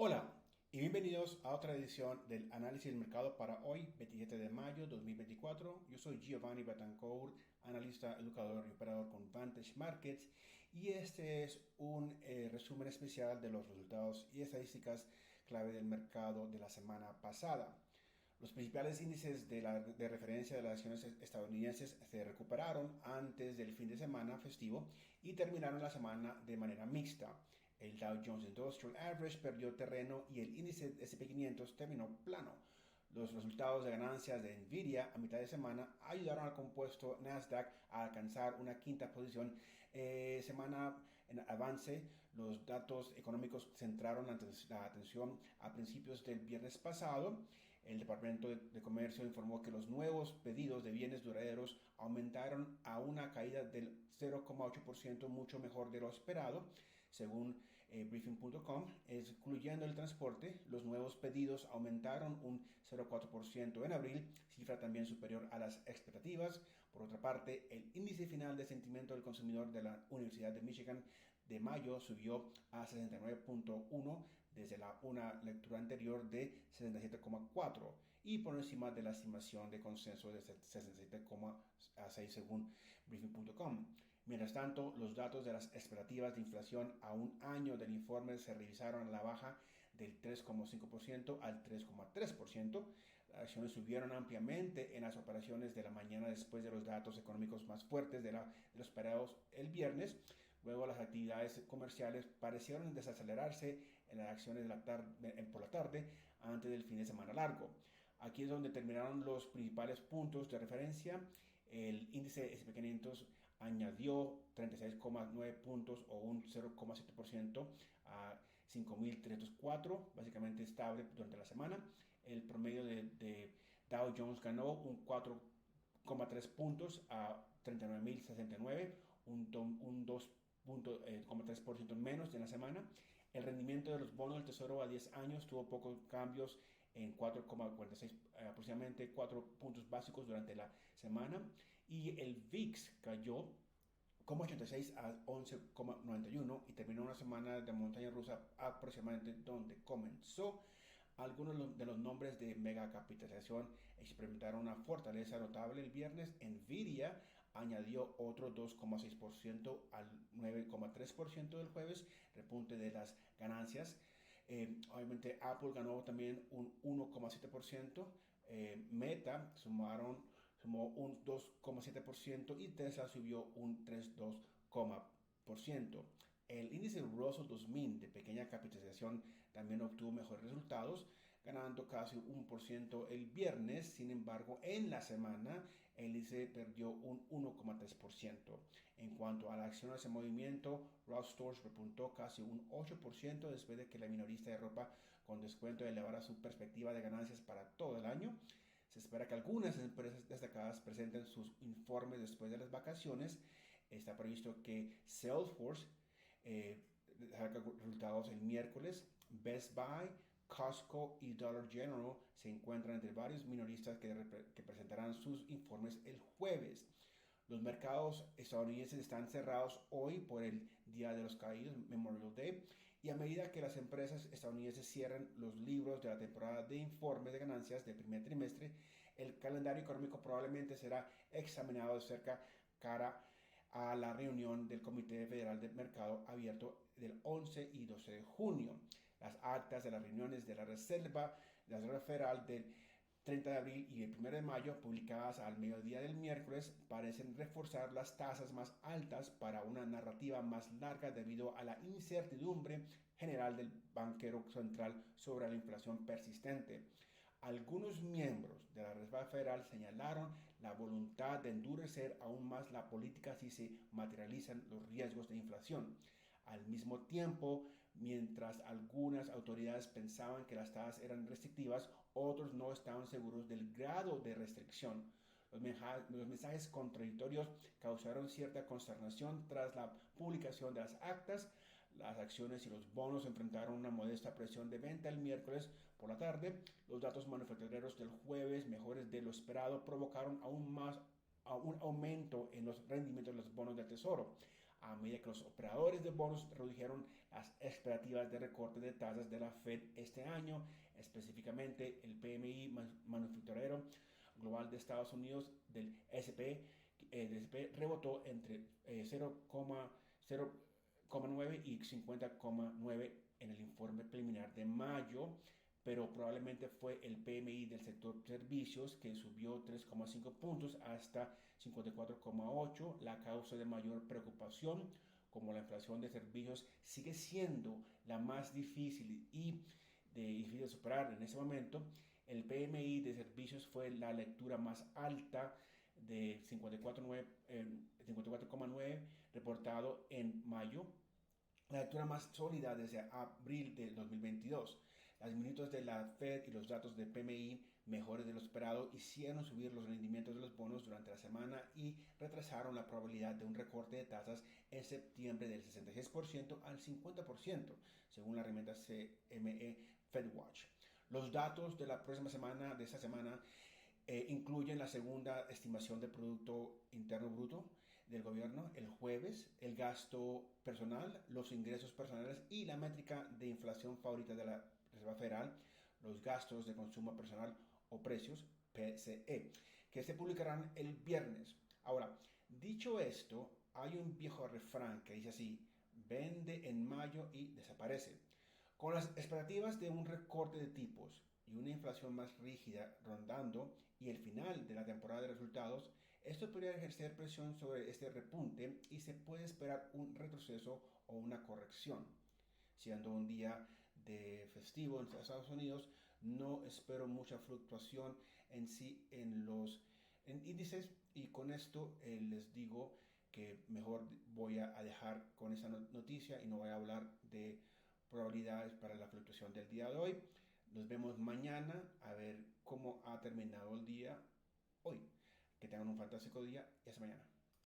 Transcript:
Hola y bienvenidos a otra edición del análisis del mercado para hoy, 27 de mayo 2024. Yo soy Giovanni Betancourt, analista, educador y operador con Vantage Markets, y este es un resumen especial de los resultados y estadísticas clave del mercado de la semana pasada. Los principales índices de referencia de las acciones estadounidenses se recuperaron antes del fin de semana festivo y terminaron la semana de manera mixta. El Dow Jones Industrial Average perdió terreno y el índice S&P 500 terminó plano. Los resultados de ganancias de Nvidia a mitad de semana ayudaron al compuesto Nasdaq a alcanzar una quinta posición. Semana en avance, los datos económicos centraron la atención a principios del viernes pasado. El Departamento de Comercio informó que los nuevos pedidos de bienes duraderos aumentaron a una caída del 0,8%, mucho mejor de lo esperado. Según Briefing.com, excluyendo el transporte, los nuevos pedidos aumentaron un 0,4% en abril, cifra también superior a las expectativas. Por otra parte, el índice final de sentimiento del consumidor de la Universidad de Michigan de mayo subió a 69,1 desde una lectura anterior de 67,4 y por encima de la estimación de consenso de 67,6 según Briefing.com. Mientras tanto, los datos de las expectativas de inflación a un año del informe se revisaron a la baja del 3,5% al 3,3%. Las acciones subieron ampliamente en las operaciones de la mañana después de los datos económicos más fuertes de los esperados el viernes. Luego las actividades comerciales parecieron desacelerarse en las acciones por la tarde antes del fin de semana largo. Aquí es donde terminaron los principales puntos de referencia. El índice S&P 500 añadió 36,9 puntos o un 0,7% a 5.304, básicamente estable durante la semana. El promedio de Dow Jones ganó un 4,3 puntos a 39.069, un 2,3% menos de la semana. El rendimiento de los bonos del Tesoro a 10 años tuvo pocos cambios en 4,46, aproximadamente 4 puntos básicos durante la semana. Y el VIX cayó como 86 a 11,91 y terminó una semana de montaña rusa aproximadamente donde comenzó. Algunos de los nombres de megacapitalización experimentaron una fortaleza notable el viernes. Nvidia añadió otro 2,6% al 9,3% del jueves, repunte de las ganancias. Obviamente Apple ganó también un 1,7%, Meta sumó un 2,7% y Tesla subió un 3,2%. El índice Russell 2000 de pequeña capitalización también obtuvo mejores resultados, ganando casi 1% el viernes. Sin embargo, en la semana el índice perdió un 1,3%. En cuanto a las acciones en movimiento, Ross Stores repuntó casi un 8% después de que la minorista de ropa con descuento elevara su perspectiva de ganancias para todo el año. Se espera que algunas empresas destacadas presenten sus informes después de las vacaciones. Está previsto que Salesforce saca resultados el miércoles. Best Buy, Costco y Dollar General se encuentran entre varios minoristas que presentarán sus informes el jueves. Los mercados estadounidenses están cerrados hoy por el Día de los Caídos, Memorial Day, y a medida que las empresas estadounidenses cierran los libros de la temporada de informes de ganancias del primer trimestre, el calendario económico probablemente será examinado de cerca cara a la reunión del Comité Federal de Mercado Abierto del 11 y 12 de junio. Las actas de las reuniones de la Reserva Federal del 30 de abril y el 1 de mayo, publicadas al mediodía del miércoles, parecen reforzar las tasas más altas para una narrativa más larga debido a la incertidumbre general del banquero central sobre la inflación persistente. Algunos miembros de la Reserva Federal señalaron la voluntad de endurecer aún más la política si se materializan los riesgos de inflación. Al mismo tiempo, mientras algunas autoridades pensaban que las tasas eran restrictivas, otros no estaban seguros del grado de restricción. Los mensajes contradictorios causaron cierta consternación tras la publicación de las actas. Las acciones y los bonos enfrentaron una modesta presión de venta el miércoles por la tarde. Los datos manufactureros del jueves, mejores de lo esperado, provocaron aún más a un aumento en los rendimientos de los bonos del Tesoro. a medida que los operadores de bonos redujeron las expectativas de recorte de tasas de la Fed este año. Específicamente, el PMI manufacturero global de Estados Unidos del SP, el SP rebotó entre 0,9 y 50,9 en el informe preliminar de mayo, pero probablemente fue el PMI del sector servicios que subió 3,5 puntos hasta 54,8. La causa de mayor preocupación, como la inflación de servicios sigue siendo la más difícil y difícil de superar en ese momento, el PMI de servicios fue la lectura más alta de 54,9 reportado en mayo, la lectura más sólida desde abril de 2022. Los minutos de la Fed y los datos de PMI mejores de lo esperado hicieron subir los rendimientos de los bonos durante la semana y retrasaron la probabilidad de un recorte de tasas en septiembre del 66% al 50%, según la herramienta CME FedWatch. Los datos de la próxima semana, de esta semana, incluyen la segunda estimación del Producto Interno Bruto del gobierno el jueves, el gasto personal, los ingresos personales y la métrica de inflación favorita de la Reserva Federal, los gastos de consumo personal o precios, PCE, que se publicarán el viernes. Ahora, dicho esto, hay un viejo refrán que dice así: vende en mayo y desaparece. Con las expectativas de un recorte de tipos y una inflación más rígida rondando y el final de la temporada de resultados, esto podría ejercer presión sobre este repunte y se puede esperar un retroceso o una corrección. Siendo un día de festivo en Estados Unidos, no espero mucha fluctuación en sí en los índices, y con esto les digo que mejor voy a dejar con esa noticia y no voy a hablar de probabilidades para la fluctuación del día de hoy. Nos vemos mañana a ver cómo ha terminado el día hoy. Que tengan un fantástico día y hasta mañana.